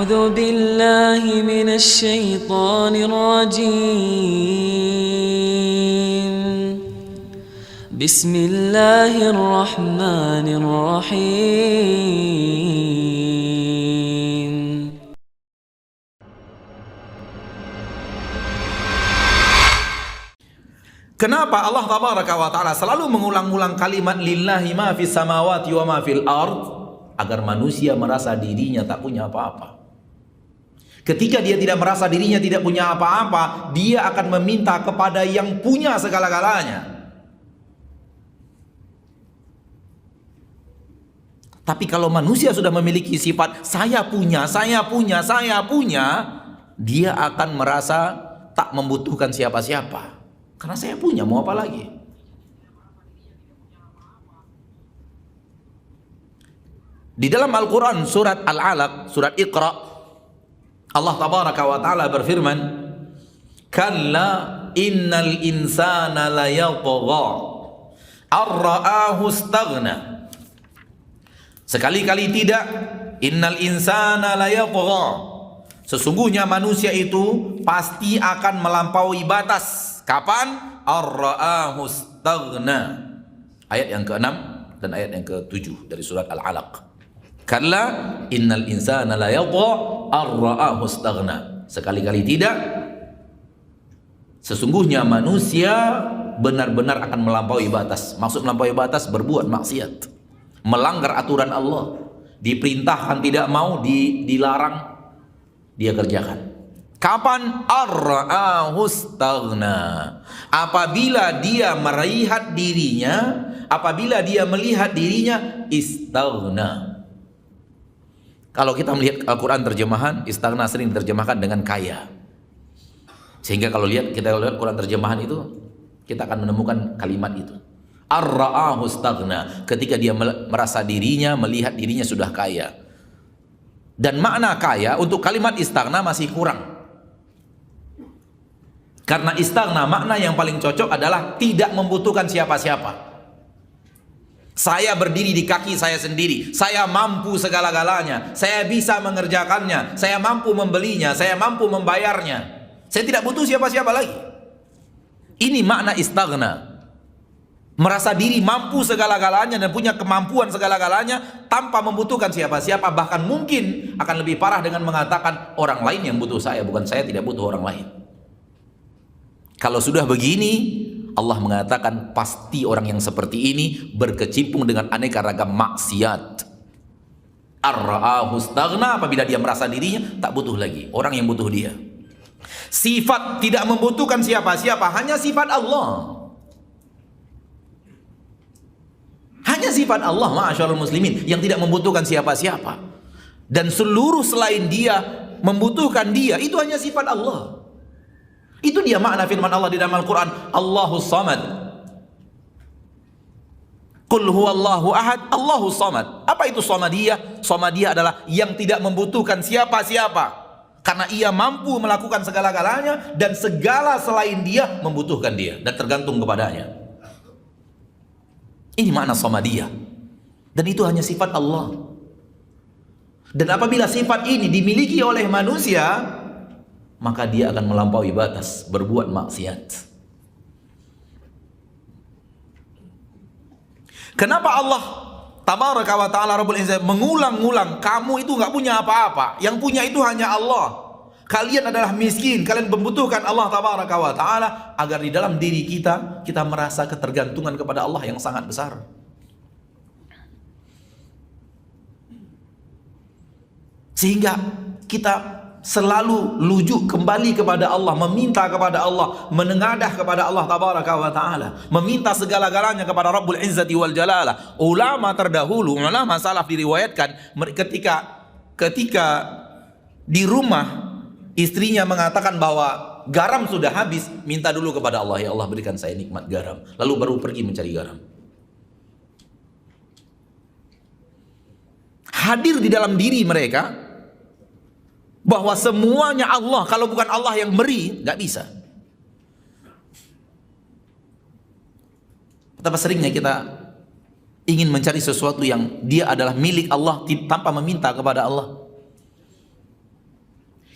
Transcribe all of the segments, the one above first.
أعوذ بالله من الشيطان الرجيم بسم الله الرحمن الرحيم Kenapa Allah Tabaraka wa Ta'ala selalu mengulang-ulang kalimat lillahi ma fis samawati wa ma fil ard? Agar manusia merasa dirinya tak punya apa-apa. Ketika dia tidak merasa dirinya tidak punya apa-apa, dia akan meminta kepada yang punya segala-galanya. Tapi kalau manusia sudah memiliki sifat saya punya, dia akan merasa tak membutuhkan siapa-siapa. Karena saya punya, mau apa lagi? Di dalam Al-Quran surat Al-Alaq, surat Iqra, Allah Tabaraka wa Ta'ala berfirman, Kalla innal insana layatgha ar-ra'ahu istaghna. Sekali-kali tidak, innal insana layatgha, sesungguhnya manusia itu pasti akan melampaui batas. Kapan? Ar-ra'ahu istaghna. Ayat yang ke-6 dan ayat yang ke-7 dari surat Al-Alaq. Kalla innal insana la yatgha ar-ra'ahu istaghna. Sekali-kali tidak, sesungguhnya manusia benar-benar akan melampaui batas. Maksud melampaui batas, berbuat maksiat, melanggar aturan Allah, diperintahkan tidak mau, dilarang dia kerjakan. Kapan? Ar-ra'ahu istaghna. Apabila dia melihat dirinya, istaghna. Kalau kita melihat Al-Quran terjemahan, istaghna sering diterjemahkan dengan kaya. Sehingga kalau kita lihat Quran terjemahan itu, kita akan menemukan kalimat itu. Ar-ra'ahu istaghna. Ketika dia merasa dirinya, melihat dirinya sudah kaya. Dan makna kaya untuk kalimat istaghna masih kurang. Karena istaghna, makna yang paling cocok adalah tidak membutuhkan siapa-siapa. Saya berdiri di kaki saya sendiri, saya mampu segala-galanya, saya bisa mengerjakannya, saya mampu membelinya, saya mampu membayarnya. Saya tidak butuh siapa-siapa lagi. Ini makna istaghna. Merasa diri mampu segala-galanya dan punya kemampuan segala-galanya tanpa membutuhkan siapa-siapa. Bahkan mungkin akan lebih parah dengan mengatakan orang lain yang butuh saya, bukan saya tidak butuh orang lain. Kalau sudah begini, Allah mengatakan pasti orang yang seperti ini berkecimpung dengan aneka ragam maksiat. Ar-ra'ahu istaghna, apabila dia merasa dirinya tak butuh lagi orang yang butuh dia. Sifat tidak membutuhkan siapa-siapa hanya sifat Allah. Hanya sifat Allah, ma'asyarul muslimin, yang tidak membutuhkan siapa-siapa. Dan seluruh selain dia membutuhkan dia, itu hanya sifat Allah. Itu dia makna firman Allah di dalam Al-Quran, Allahus Samad. Qul huwallahu ahad, Allahus Samad. Apa itu Samadiyah? Samadiyah adalah yang tidak membutuhkan siapa-siapa, karena ia mampu melakukan segala-galanya dan segala selain dia membutuhkan dia dan tergantung kepadanya. Ini makna Samadiyah. Dan itu hanya sifat Allah. Dan apabila sifat ini dimiliki oleh manusia, maka dia akan melampaui batas, berbuat maksiat. Kenapa Allah Tabaraka wa Ta'ala Rabbul Izzah mengulang-ulang, kamu itu nggak punya apa-apa, yang punya itu hanya Allah. Kalian adalah miskin, kalian membutuhkan Allah Tabaraka wa Ta'ala, agar di dalam diri kita merasa ketergantungan kepada Allah yang sangat besar. Sehingga kita selalu lujuk kembali kepada Allah, meminta kepada Allah, menengadah kepada Allah Tabaraka wa Ta'ala, meminta segala-galanya kepada Rabbul Izzati wal Jalalah. Ulama terdahulu, ulama salaf diriwayatkan, ketika di rumah istrinya mengatakan bahwa garam sudah habis, minta dulu kepada Allah, ya Allah berikan saya nikmat garam, lalu baru pergi mencari garam. Hadir di dalam diri mereka bahwa semuanya Allah, kalau bukan Allah yang beri, nggak bisa. Betapa seringnya kita ingin mencari sesuatu yang dia adalah milik Allah tanpa meminta kepada Allah.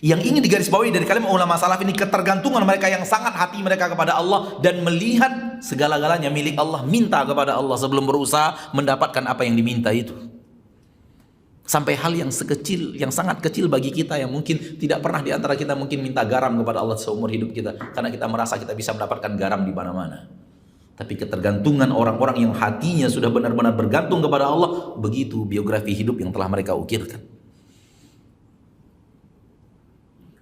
Yang ingin digarisbawahi dari kalimat ulama salaf ini, ketergantungan mereka yang sangat hati mereka kepada Allah dan melihat segala-galanya milik Allah, minta kepada Allah sebelum berusaha mendapatkan apa yang diminta itu. Sampai hal yang sekecil, yang sangat kecil bagi kita, yang mungkin tidak pernah di antara kita mungkin minta garam kepada Allah seumur hidup kita, karena kita merasa kita bisa mendapatkan garam di mana-mana. Tapi ketergantungan orang-orang yang hatinya sudah benar-benar bergantung kepada Allah, begitu biografi hidup yang telah mereka ukirkan.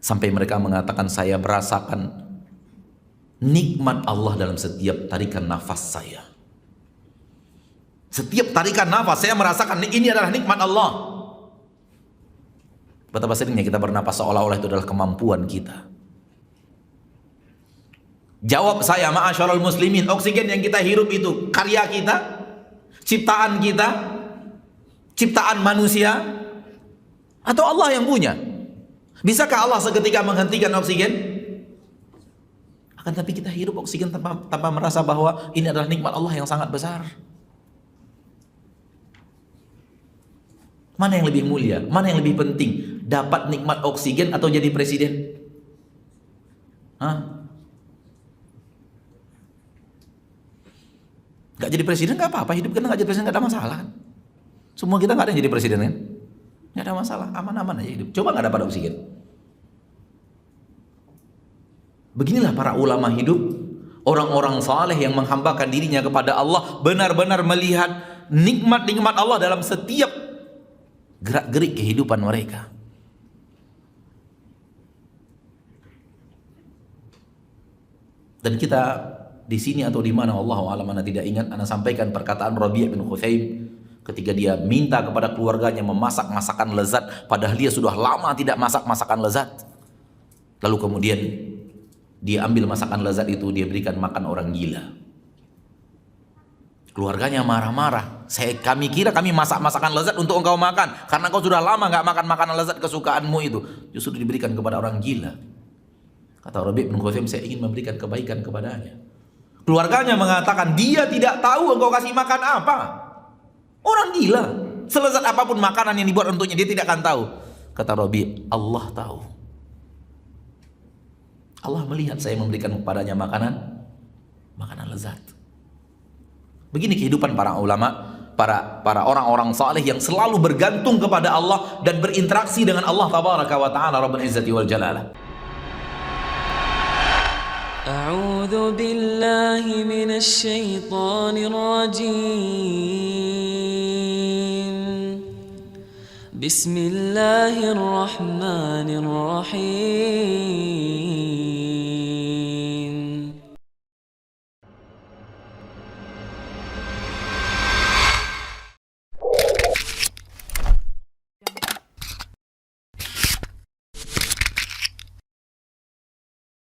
Sampai mereka mengatakan, saya merasakan nikmat Allah dalam setiap tarikan nafas saya. Setiap tarikan nafas saya merasakan ini adalah nikmat Allah. Betapa seringnya kita bernapas seolah-olah itu adalah kemampuan kita. Jawab saya, ma'asyarul muslimin, oksigen yang kita hirup itu karya kita, ciptaan kita, ciptaan manusia, atau Allah yang punya? Bisakah Allah seketika menghentikan oksigen? Akan tapi kita hirup oksigen tanpa merasa bahwa ini adalah nikmat Allah yang sangat besar. Mana yang lebih mulia? Mana yang lebih penting? Dapat nikmat oksigen atau jadi presiden? Gak jadi presiden gak apa-apa, hidup kita gak jadi presiden gak ada masalah kan? Semua kita gak ada yang jadi presiden kan? Gak ada masalah, aman-aman aja hidup. Coba gak dapat oksigen. Beginilah para ulama hidup, orang-orang saleh yang menghambakan dirinya kepada Allah, benar-benar melihat nikmat-nikmat Allah dalam setiap gerak-gerik kehidupan mereka. Dan kita di sini atau di mana, Allahu a'lam, ana tidak ingat, ana sampaikan perkataan Rabi' bin Khuthaim ketika dia minta kepada keluarganya memasak masakan lezat, padahal dia sudah lama tidak masak masakan lezat. Lalu kemudian dia ambil masakan lezat itu, dia berikan makan orang gila. Keluarganya marah-marah. Kami kira kami masak masakan lezat untuk engkau makan, karena engkau sudah lama nggak makan makanan lezat kesukaanmu itu. Justru diberikan kepada orang gila. Kata Rabi' bin Khuthaim, saya ingin memberikan kebaikan kepadanya. Keluarganya mengatakan, dia tidak tahu engkau kasih makan apa. Orang gila, selezat apapun makanan yang dibuat untuknya, dia tidak akan tahu. Kata Rabi', Allah tahu. Allah melihat saya memberikan kepadanya makanan lezat. Begini kehidupan para ulama, para orang-orang saleh yang selalu bergantung kepada Allah dan berinteraksi dengan Allah tabaraka wa ta'ala Rabbul Izzati wal Jalalah. أعوذ بالله من الشيطان الرجيم بسم الله الرحمن الرحيم